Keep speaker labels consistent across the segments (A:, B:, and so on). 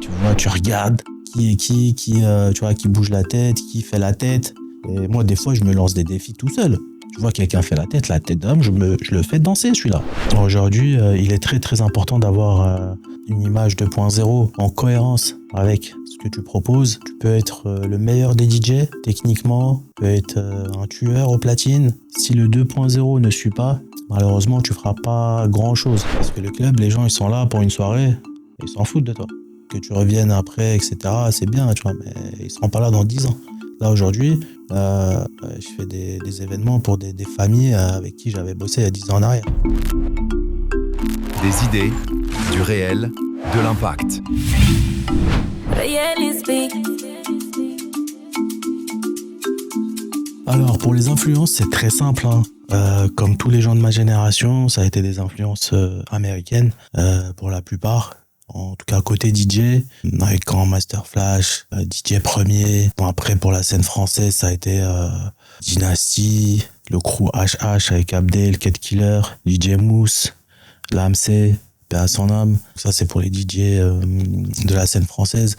A: Tu vois, tu regardes qui est tu vois, qui bouge la tête, qui fait la tête. Et moi, des fois, je me lance des défis tout seul. Tu vois, quelqu'un fait la tête d'homme, je le fais danser, celui-là. Aujourd'hui, il est très, très important d'avoir une image 2.0 en cohérence avec ce que tu proposes. Tu peux être le meilleur des DJ, techniquement, tu peux être un tueur aux platines. Si le 2.0 ne suit pas, malheureusement, tu feras pas grand-chose. Parce que le club, les gens, ils sont là pour une soirée, ils s'en foutent de toi. Que tu reviennes après, etc., c'est bien, tu vois, mais ils seront pas là dans 10 ans. Là, aujourd'hui, je fais des événements pour des familles avec qui j'avais bossé il y a 10 ans en arrière.
B: Des idées, du réel, de l'impact.
A: Alors, pour les influences, c'est très simple, hein. Comme tous les gens de ma génération, ça a été des influences américaines pour la plupart. En tout cas, côté DJ, avec Grandmaster Flash, DJ Premier. Bon, après, pour la scène française, ça a été Dynasty, le crew HH avec Abdel, Cat Killer, DJ Mousse, l'AMC, paix à son âme. Ça, c'est pour les DJ de la scène française.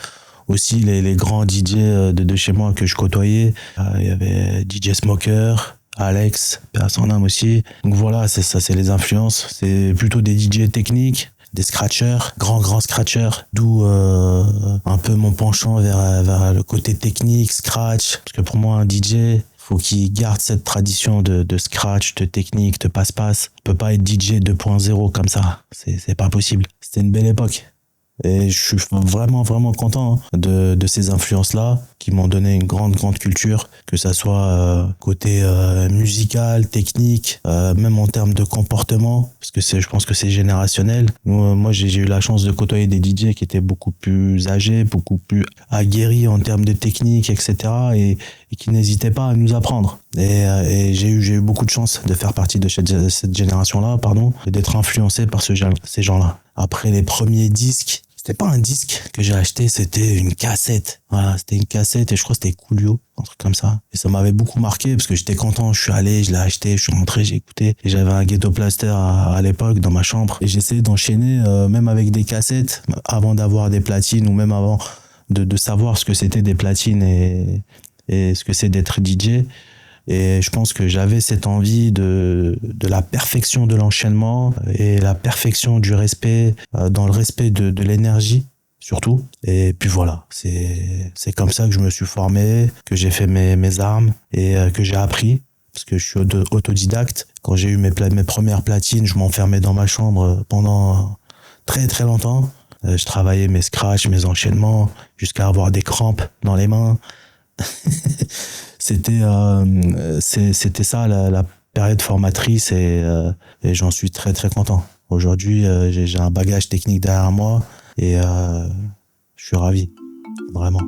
A: Aussi, les grands DJ de chez moi que je côtoyais. Il y avait DJ Smoker, Alex, paix à son âme aussi. Donc voilà, c'est ça, c'est les influences. C'est plutôt des DJ techniques, des scratchers, grands scratchers, d'où un peu mon penchant vers le côté technique, scratch. Parce que pour moi, un DJ, faut qu'il garde cette tradition de scratch, de technique, de passe-passe. On peut pas être DJ 2.0 comme ça. C'est pas possible. C'était une belle époque. Et je suis vraiment content de ces influences-là qui m'ont donné une grande culture, que ça soit côté musical, technique, même en termes de comportement, parce que je pense que c'est générationnel. Moi, j'ai eu la chance de côtoyer des DJ qui étaient beaucoup plus âgés, beaucoup plus aguerris en termes de technique, etc. et qui n'hésitaient pas à nous apprendre. Et j'ai eu beaucoup de chance de faire partie de cette génération-là, et d'être influencé par ces gens-là. Après les premiers disques, c'était pas un disque que j'ai acheté, c'était une cassette. Voilà, c'était une cassette et je crois que c'était Coolio, un truc comme ça. Et ça m'avait beaucoup marqué parce que j'étais content, je suis allé, je l'ai acheté, je suis rentré, j'ai écouté. Et j'avais un Ghetto Blaster à l'époque dans ma chambre. Et j'essayais d'enchaîner, même avec des cassettes, avant d'avoir des platines ou même avant de savoir ce que c'était des platines et ce que c'est d'être DJ. Et je pense que j'avais cette envie de la perfection de l'enchaînement et la perfection du respect, dans le respect de l'énergie, surtout. Et puis voilà, c'est comme ça que je me suis formé, que j'ai fait mes armes et que j'ai appris. Parce que je suis autodidacte. Quand j'ai eu mes premières platines, je m'enfermais dans ma chambre pendant très longtemps. Je travaillais mes scratchs, mes enchaînements, jusqu'à avoir des crampes dans les mains. C'était ça la période formatrice et j'en suis très content. Aujourd'hui, j'ai un bagage technique derrière moi et je suis ravi, vraiment.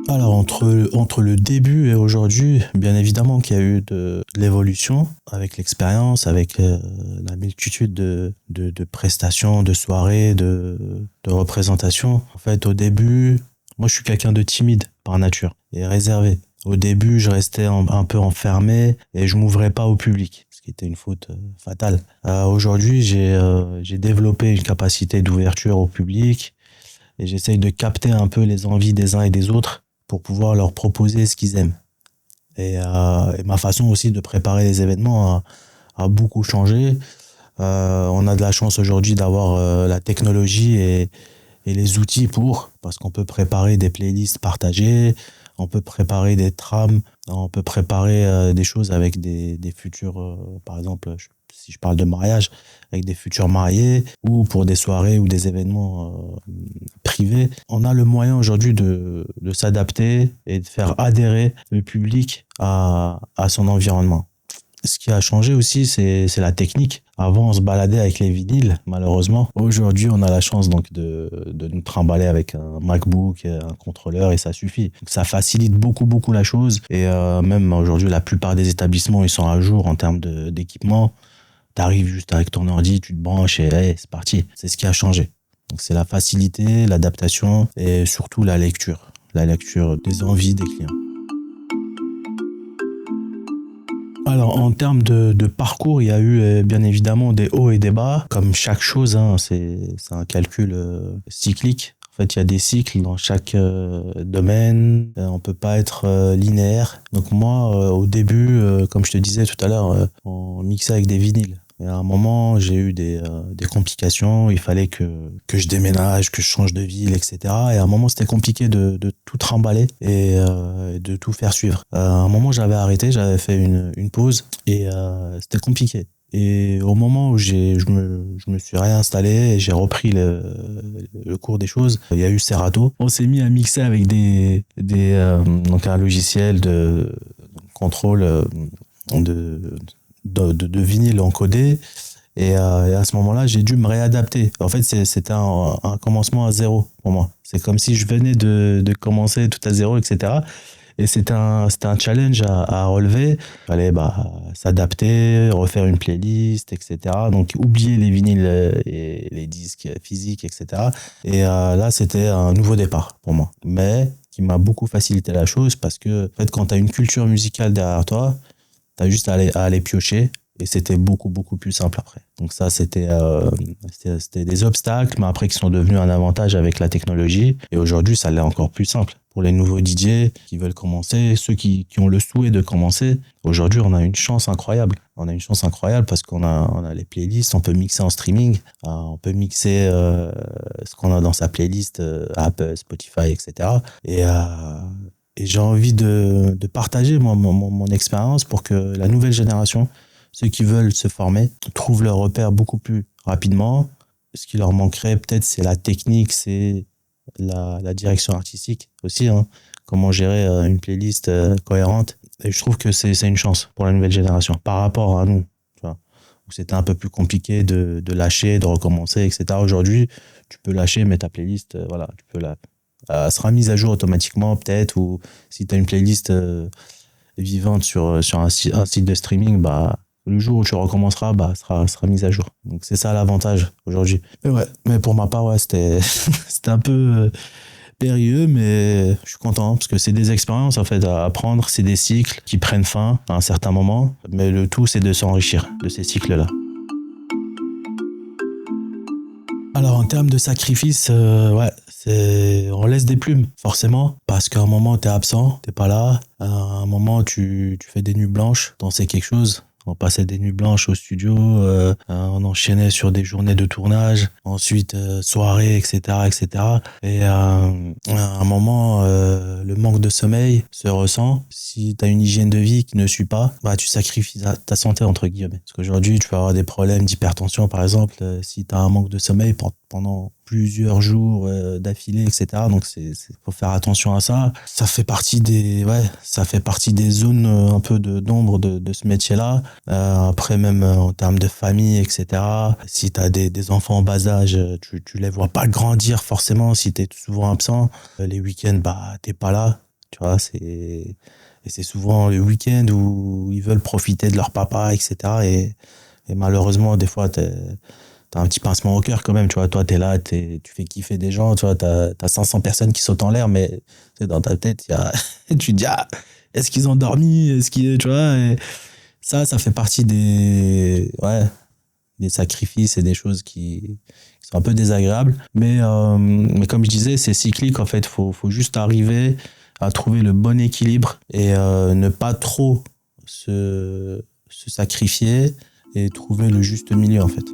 A: Alors entre le début et aujourd'hui, bien évidemment qu'il y a eu de l'évolution avec l'expérience, avec la multitude de prestations, de soirées, de représentations. En fait, au début, moi je suis quelqu'un de timide par nature et réservé. Au début, je restais un peu enfermé et je m'ouvrais pas au public, ce qui était une faute fatale. Aujourd'hui, j'ai développé une capacité d'ouverture au public et j'essaye de capter un peu les envies des uns et des autres pour pouvoir leur proposer ce qu'ils aiment. Et ma façon aussi de préparer les événements a beaucoup changé. On a de la chance aujourd'hui d'avoir la technologie et les outils parce qu'on peut préparer des playlists partagées, on peut préparer des trames, on peut préparer des choses avec des futurs, par exemple, si je parle de mariage, avec des futurs mariés, ou pour des soirées ou des événements privés. On a le moyen aujourd'hui de s'adapter et de faire adhérer le public à son environnement. Ce qui a changé aussi, c'est la technique. Avant, on se baladait avec les vinyles, malheureusement. Aujourd'hui, on a la chance donc de nous trimballer avec un MacBook, un contrôleur, et ça suffit. Donc, ça facilite beaucoup la chose. Et même aujourd'hui, la plupart des établissements, ils sont à jour en termes d'équipement. T'arrives juste avec ton ordi, tu te branches et hey, c'est parti. C'est ce qui a changé. Donc, c'est la facilité, l'adaptation et surtout la lecture. La lecture des envies des clients. Alors, en termes de parcours, il y a eu bien évidemment des hauts et des bas. Comme chaque chose, hein, c'est un calcul cyclique. En fait, il y a des cycles dans chaque domaine. On peut pas être linéaire. Donc moi, au début, comme je te disais tout à l'heure, on mixait avec des vinyles. Et à un moment, j'ai eu des complications. Il fallait que je déménage, que je change de ville, etc. Et à un moment, c'était compliqué de tout trimballer et de tout faire suivre. À un moment, j'avais arrêté, j'avais fait une pause et c'était compliqué. Et au moment où je me suis réinstallé et j'ai repris le cours des choses, il y a eu Serato. On s'est mis à mixer avec donc un logiciel de contrôle de vinyle encodé. Et à ce moment-là, j'ai dû me réadapter. En fait, c'était un commencement à zéro pour moi. C'est comme si je venais de commencer tout à zéro, etc. Et c'était un challenge à relever. Il fallait s'adapter, refaire une playlist, etc. Donc, oublier les vinyles et les disques physiques, etc. Et là, c'était un nouveau départ pour moi. Mais qui m'a beaucoup facilité la chose parce que, en fait, quand tu as une culture musicale derrière toi, tu as juste à aller piocher. Et c'était beaucoup, beaucoup plus simple après. Donc ça, c'était des obstacles, mais après qui sont devenus un avantage avec la technologie. Et aujourd'hui, ça l'est encore plus simple. Pour les nouveaux DJ qui veulent commencer, ceux qui ont le souhait de commencer, aujourd'hui, on a une chance incroyable. On a une chance incroyable parce qu'on a les playlists, on peut mixer en streaming, on peut mixer ce qu'on a dans sa playlist, Apple, Spotify, etc. Et j'ai envie de partager mon expérience pour que la nouvelle génération, ceux qui veulent se former, trouvent leur repère beaucoup plus rapidement. Ce qui leur manquerait peut-être, c'est la technique, c'est la direction artistique aussi, hein. Comment gérer une playlist cohérente. Et je trouve que c'est une chance pour la nouvelle génération par rapport à nous, tu vois, où c'était un peu plus compliqué de lâcher, de recommencer, etc. Aujourd'hui, tu peux lâcher, mais ta playlist, voilà, tu peux elle sera mise à jour automatiquement peut-être, ou si tu as une playlist vivante sur un site de streaming, le jour où tu recommenceras, sera mise à jour. Donc c'est ça l'avantage aujourd'hui. Mais pour ma part, c'était un peu périlleux, mais je suis content parce que c'est des expériences en fait à apprendre, c'est des cycles qui prennent fin à un certain moment, mais le tout c'est de s'enrichir de ces cycles-là. Alors en termes de sacrifice, on laisse des plumes forcément parce qu'à un moment t'es absent, t'es pas là, à un moment tu fais des nuits blanches, t'en sais quelque chose. On passait des nuits blanches au studio, on enchaînait sur des journées de tournage, ensuite soirées, etc., etc. Et à un moment, le manque de sommeil se ressent. Si tu as une hygiène de vie qui ne suit pas, tu sacrifies ta santé, entre guillemets. Parce qu'aujourd'hui, tu peux avoir des problèmes d'hypertension, par exemple, si tu as un manque de sommeil pendant plusieurs jours d'affilée, etc. Donc faut faire attention à ça. Ça fait partie des zones un peu d'ombre de ce métier-là. Après, même en termes de famille, etc. Si t'as des enfants en bas âge, tu les vois pas grandir forcément si t'es souvent absent. Les week-ends, t'es pas là. Tu vois, et c'est souvent le week-end où ils veulent profiter de leur papa, etc. Et malheureusement, des fois, t'as un petit pincement au cœur quand même, tu vois. Toi, t'es là, tu fais kiffer des gens, tu vois. T'as 500 personnes qui sautent en l'air, mais dans ta tête, tu te dis, est-ce qu'ils ont dormi? Est-ce qu'ils, tu vois, et ça fait partie des sacrifices et des choses qui sont un peu désagréables. Mais comme je disais, c'est cyclique, en fait. Faut juste arriver à trouver le bon équilibre et ne pas trop se sacrifier et trouver le juste milieu, en fait.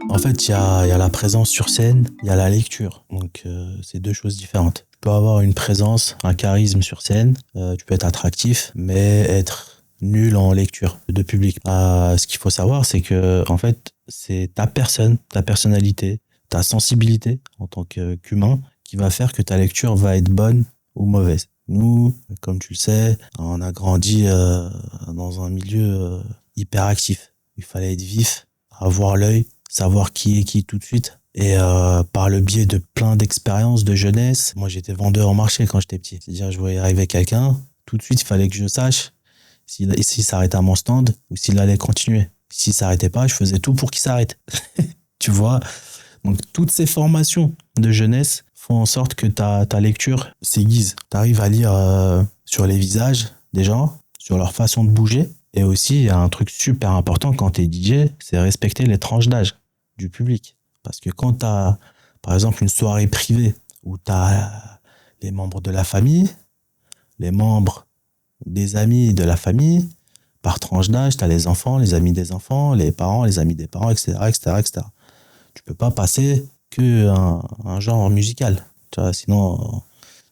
A: En fait, il y a la présence sur scène, il y a la lecture. Donc, c'est deux choses différentes. Tu peux avoir une présence, un charisme sur scène, tu peux être attractif, mais être nul en lecture de public. Ce qu'il faut savoir, c'est que, en fait, c'est ta personne, ta personnalité, ta sensibilité en tant qu'humain qui va faire que ta lecture va être bonne ou mauvaise. Nous, comme tu le sais, on a grandi dans un milieu hyperactif. Il fallait être vif, avoir l'œil, savoir qui est qui tout de suite. Et par le biais de plein d'expériences de jeunesse, moi j'étais vendeur en marché quand j'étais petit. C'est-à-dire je voyais arriver quelqu'un, tout de suite il fallait que je sache s'il s'arrêtait à mon stand ou s'il allait continuer. S'il s'arrêtait pas, je faisais tout pour qu'il s'arrête. Tu vois? Donc toutes ces formations de jeunesse font en sorte que ta lecture s'aiguise. Tu arrives à lire sur les visages, des gens, sur leur façon de bouger. Et aussi, il y a un truc super important quand tu es DJ, c'est respecter les tranches d'âge du public. Parce que quand tu as, par exemple, une soirée privée où tu as les membres de la famille, les membres des amis de la famille, par tranche d'âge, tu as les enfants, les amis des enfants, les parents, les amis des parents, etc., etc., etc. Tu peux pas passer un genre musical. Tu vois, sinon,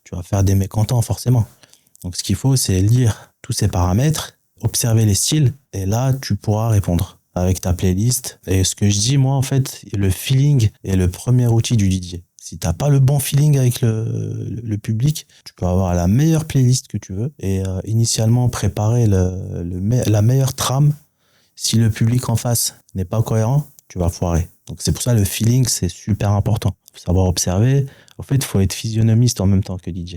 A: tu vas faire des mécontents, forcément. Donc, ce qu'il faut, c'est lire tous ces paramètres, observer les styles, et là, tu pourras répondre avec ta playlist. Et ce que je dis, moi, en fait, le feeling est le premier outil du DJ. Si t'as pas le bon feeling avec le public, tu peux avoir la meilleure playlist que tu veux et initialement préparer la meilleure trame. Si le public en face n'est pas cohérent, tu vas foirer. Donc c'est pour ça le feeling, c'est super important. Faut savoir observer. En fait, il faut être physionomiste en même temps que DJ.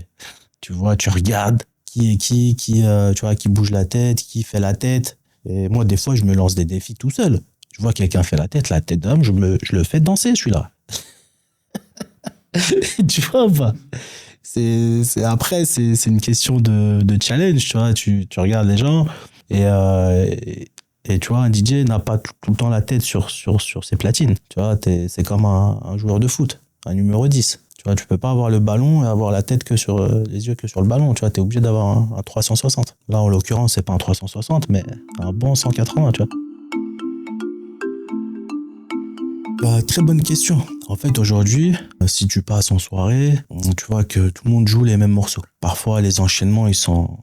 A: Tu vois, tu regardes qui est tu vois, qui bouge la tête, qui fait la tête. Et moi, des fois, je me lance des défis tout seul. Je vois quelqu'un fait la tête d'homme, je le fais danser, celui-là. Tu vois ou pas? Après, c'est une question de challenge, tu vois. Tu regardes les gens et tu vois, un DJ n'a pas tout le temps la tête sur ses platines. Tu vois, c'est comme un joueur de foot, un numéro 10. Tu vois, tu peux pas avoir le ballon et avoir la tête les yeux que sur le ballon. Tu vois, t'es obligé d'avoir un 360. Là, en l'occurrence, c'est pas un 360, mais un bon 180, tu vois. Très bonne question. En fait, aujourd'hui, si tu passes en soirée, tu vois que tout le monde joue les mêmes morceaux. Parfois, les enchaînements, ils sont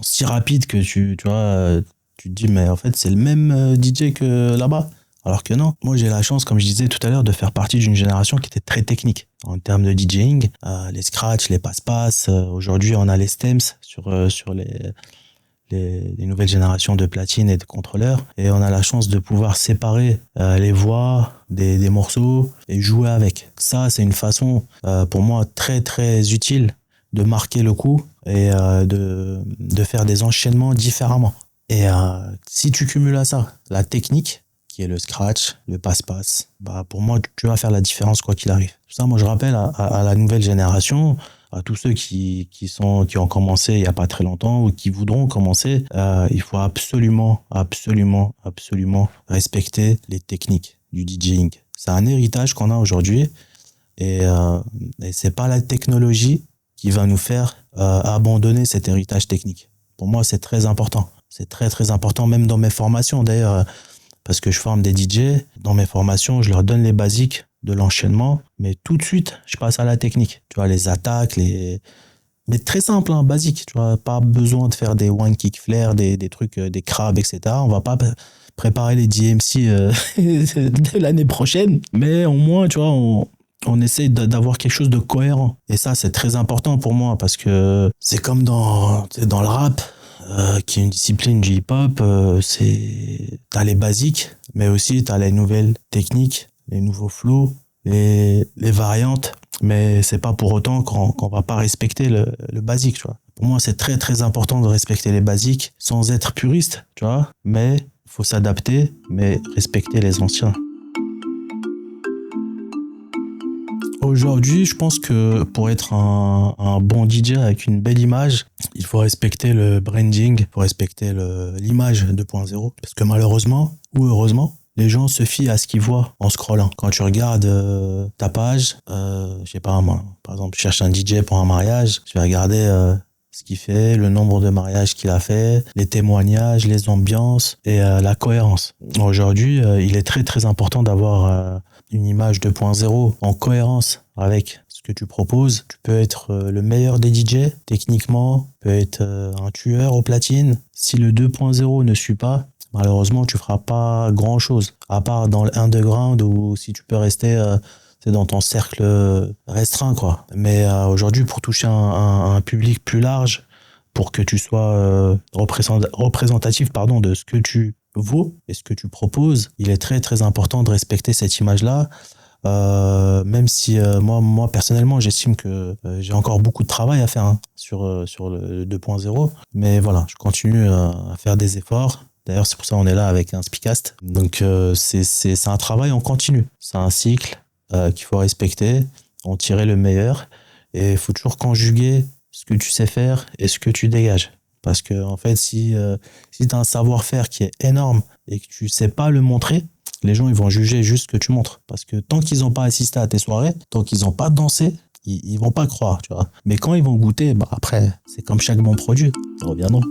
A: si rapides que tu vois, tu te dis, mais en fait, c'est le même DJ que là-bas. Alors que non. Moi, j'ai la chance, comme je disais tout à l'heure, de faire partie d'une génération qui était très technique en termes de DJing. Les scratchs, les passe-passe. Aujourd'hui, on a les stems sur les nouvelles générations de platines et de contrôleurs, et on a la chance de pouvoir séparer les voix des morceaux et jouer avec. Ça, c'est une façon pour moi très très utile de marquer le coup et de faire des enchaînements différemment. Et si tu cumules à ça la technique, qui est le scratch, le passe-passe, pour moi, tu vas faire la différence quoi qu'il arrive. Ça, moi, je rappelle à la nouvelle génération, à tous ceux qui ont commencé il n'y a pas très longtemps ou qui voudront commencer, il faut absolument respecter les techniques du DJing. C'est un héritage qu'on a aujourd'hui et c'est pas la technologie qui va nous faire abandonner cet héritage technique. Pour moi, c'est très important. C'est très très important, même dans mes formations d'ailleurs, parce que je forme des DJ. Dans mes formations, je leur donne les basiques de l'enchaînement, mais tout de suite, je passe à la technique. Tu vois, les attaques, mais très simple, hein, basique. Tu vois, pas besoin de faire des one kick flare, des trucs, des crabs, etc. On va pas préparer les DMC de l'année prochaine, mais au moins, tu vois, on essaie d'avoir quelque chose de cohérent. Et ça, c'est très important pour moi parce que c'est comme dans le rap, qui est une discipline du hip-hop, t'as les basiques, mais aussi t'as les nouvelles techniques, les nouveaux flows, les variantes, mais c'est pas pour autant qu'on va pas respecter le basique, tu vois. Pour moi, c'est très très important de respecter les basiques sans être puriste, tu vois, mais faut s'adapter, mais respecter les anciens. Aujourd'hui, je pense que pour être un bon DJ avec une belle image, il faut respecter le branding, il faut respecter l'image 2.0. Parce que malheureusement, ou heureusement, les gens se fient à ce qu'ils voient en scrollant. Quand tu regardes ta page, je sais pas moi, par exemple, je cherche un DJ pour un mariage, je vais regarder ce qu'il fait, le nombre de mariages qu'il a fait, les témoignages, les ambiances et la cohérence. Aujourd'hui, il est très très important d'avoir une image 2.0 en cohérence avec ce que tu proposes. Tu peux être le meilleur des DJ, techniquement, tu peux être un tueur aux platines. Si le 2.0 ne suit pas, malheureusement, tu feras pas grand-chose, à part dans le underground ou si tu peux rester dans ton cercle restreint, quoi. Mais aujourd'hui, pour toucher un public plus large, pour que tu sois représentatif de ce que tu vaux et ce que tu proposes, il est très très important de respecter cette image-là. Même si moi personnellement j'estime que j'ai encore beaucoup de travail à faire sur le 2.0, mais voilà, je continue à faire des efforts. D'ailleurs, c'est pour ça qu'on est là avec un Speakcast. Donc c'est un travail en continu, c'est un cycle qu'il faut respecter, en tirer le meilleur, et il faut toujours conjuguer ce que tu sais faire et ce que tu dégages. Parce que, en fait, si tu as un savoir-faire qui est énorme et que tu sais pas le montrer, les gens, ils vont juger juste ce que tu montres. Parce que tant qu'ils n'ont pas assisté à tes soirées, tant qu'ils n'ont pas dansé, ils vont pas croire, tu vois. Mais quand ils vont goûter, bah après, c'est comme chaque bon produit, ils reviendront.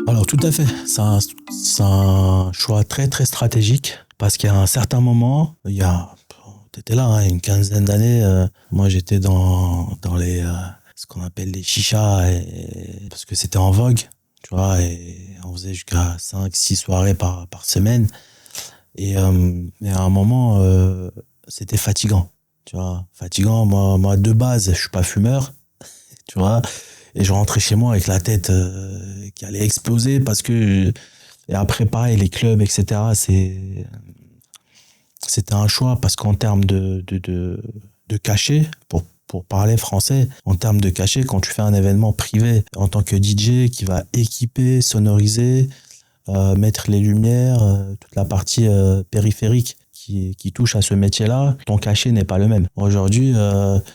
A: Alors, tout à fait. C'est un choix très, très stratégique. Parce qu'à un certain moment, t'étais là, hein, une quinzaine d'années, moi, j'étais dans ce qu'on appelle les chichas, parce que c'était en vogue, tu vois, et on faisait jusqu'à 5-6 soirées par semaine. Et à un moment, c'était fatigant, tu vois, fatigant. Moi, de base, je suis pas fumeur, tu vois, et je rentrais chez moi avec la tête qui allait exploser parce que et après pareil les clubs etc. C'était un choix parce qu'en termes de cachet pour parler français, en termes de cachet, quand tu fais un événement privé en tant que DJ qui va équiper, sonoriser, mettre les lumières, toute la partie périphérique qui touche à ce métier-là, ton cachet n'est pas le même. Aujourd'hui,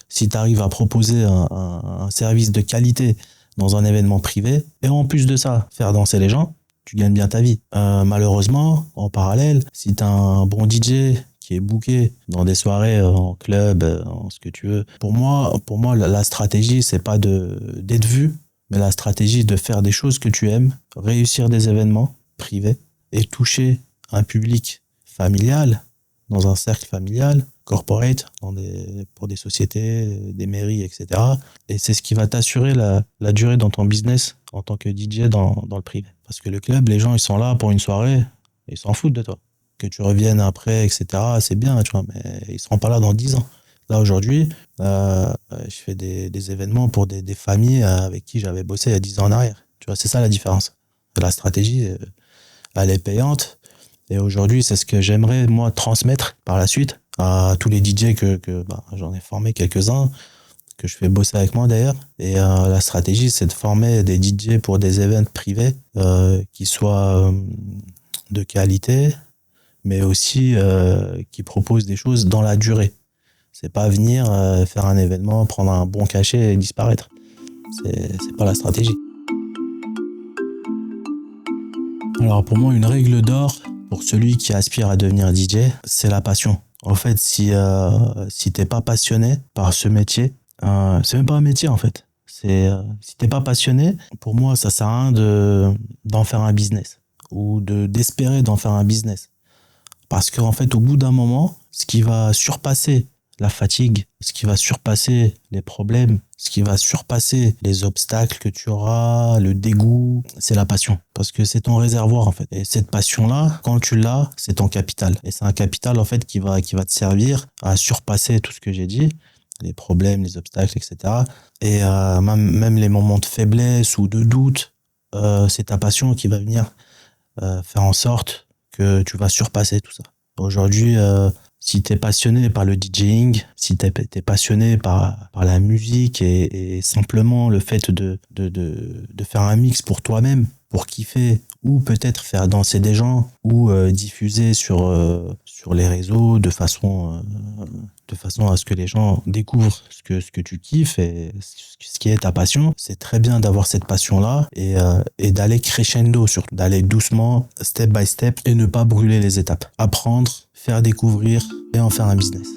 A: si tu arrives à proposer un service de qualité dans un événement privé, et en plus de ça, faire danser les gens, tu gagnes bien ta vie. Malheureusement, en parallèle, si tu as un bon DJ qui est booké dans des soirées, en club, en ce que tu veux, pour moi la stratégie, c'est pas d'être vu, mais la stratégie de faire des choses que tu aimes, réussir des événements privés et toucher un public familial, dans un cercle familial, corporate, pour des sociétés, des mairies, etc. Et c'est ce qui va t'assurer la durée dans ton business en tant que DJ dans le privé. Parce que le club, les gens, ils sont là pour une soirée, et ils s'en foutent de toi. Que tu reviennes après, etc., c'est bien, tu vois, mais ils seront pas là dans 10 ans. Là, aujourd'hui, je fais des événements pour des familles avec qui j'avais bossé il y a 10 ans en arrière. Tu vois, c'est ça la différence. La stratégie, elle est payante. Et aujourd'hui, c'est ce que j'aimerais, moi, transmettre par la suite à tous les DJ j'en ai formé quelques-uns, que je fais bosser avec moi d'ailleurs. Et la stratégie, c'est de former des DJ pour des événements privés qui soient de qualité, mais aussi qui proposent des choses dans la durée. C'est pas venir faire un événement, prendre un bon cachet et disparaître. C'est pas la stratégie. Alors pour moi, une règle d'or pour celui qui aspire à devenir DJ, c'est la passion. En fait, si t'es pas passionné par ce métier, c'est même pas un métier en fait. Si t'es pas passionné, pour moi, ça sert à rien d'en faire un business ou d'espérer d'en faire un business. Parce qu'en fait, au bout d'un moment, ce qui va surpasser la fatigue, ce qui va surpasser les problèmes, ce qui va surpasser les obstacles que tu auras, le dégoût, c'est la passion. Parce que c'est ton réservoir, en fait. Et cette passion-là, quand tu l'as, c'est ton capital. Et c'est un capital, en fait, qui va te servir à surpasser tout ce que j'ai dit, les problèmes, les obstacles, etc. Et même les moments de faiblesse ou de doute, c'est ta passion qui va venir faire en sorte que tu vas surpasser tout ça. Aujourd'hui, si t'es passionné par le DJing, si t'es passionné par la musique et simplement le fait de faire un mix pour toi-même, pour kiffer, ou peut-être faire danser des gens, ou diffuser sur les réseaux de façon à ce que les gens découvrent ce que tu kiffes et ce qui est ta passion, c'est très bien d'avoir cette passion-là et d'aller crescendo, surtout d'aller doucement, step by step, et ne pas brûler les étapes. Apprendre, faire découvrir et en faire un business.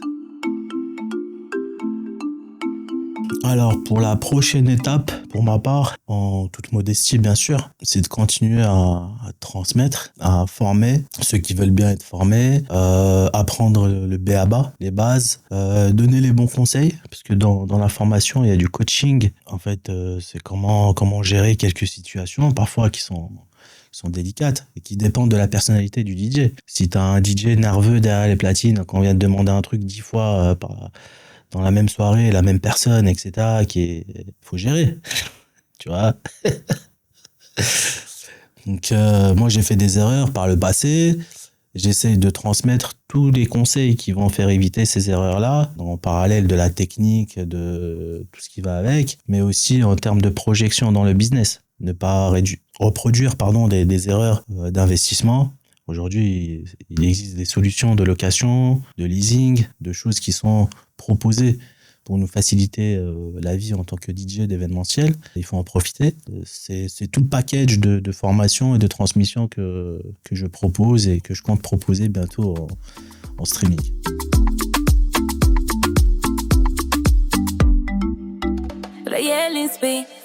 A: Alors, pour la prochaine étape, pour ma part, en toute modestie bien sûr, c'est de continuer à transmettre, à former ceux qui veulent bien être formés, apprendre le b.a.-ba, les bases, donner les bons conseils, parce que dans la formation, il y a du coaching. En fait, c'est comment gérer quelques situations, parfois qui sont délicates et qui dépendent de la personnalité du DJ. Si t'as un DJ nerveux derrière les platines, quand on vient de demander un truc 10 fois dans la même soirée, la même personne, etc., faut gérer, tu vois. Donc, moi, j'ai fait des erreurs par le passé. J'essaye de transmettre tous les conseils qui vont faire éviter ces erreurs-là, en parallèle de la technique, de tout ce qui va avec, mais aussi en termes de projection dans le business. Ne pas reproduire des erreurs d'investissement. Aujourd'hui, il existe des solutions de location, de leasing, de choses qui sont proposées pour nous faciliter la vie en tant que DJ d'événementiel. Il faut en profiter. C'est tout le package de formation et de transmission que je propose et que je compte proposer bientôt en streaming.
C: Réel Inspire.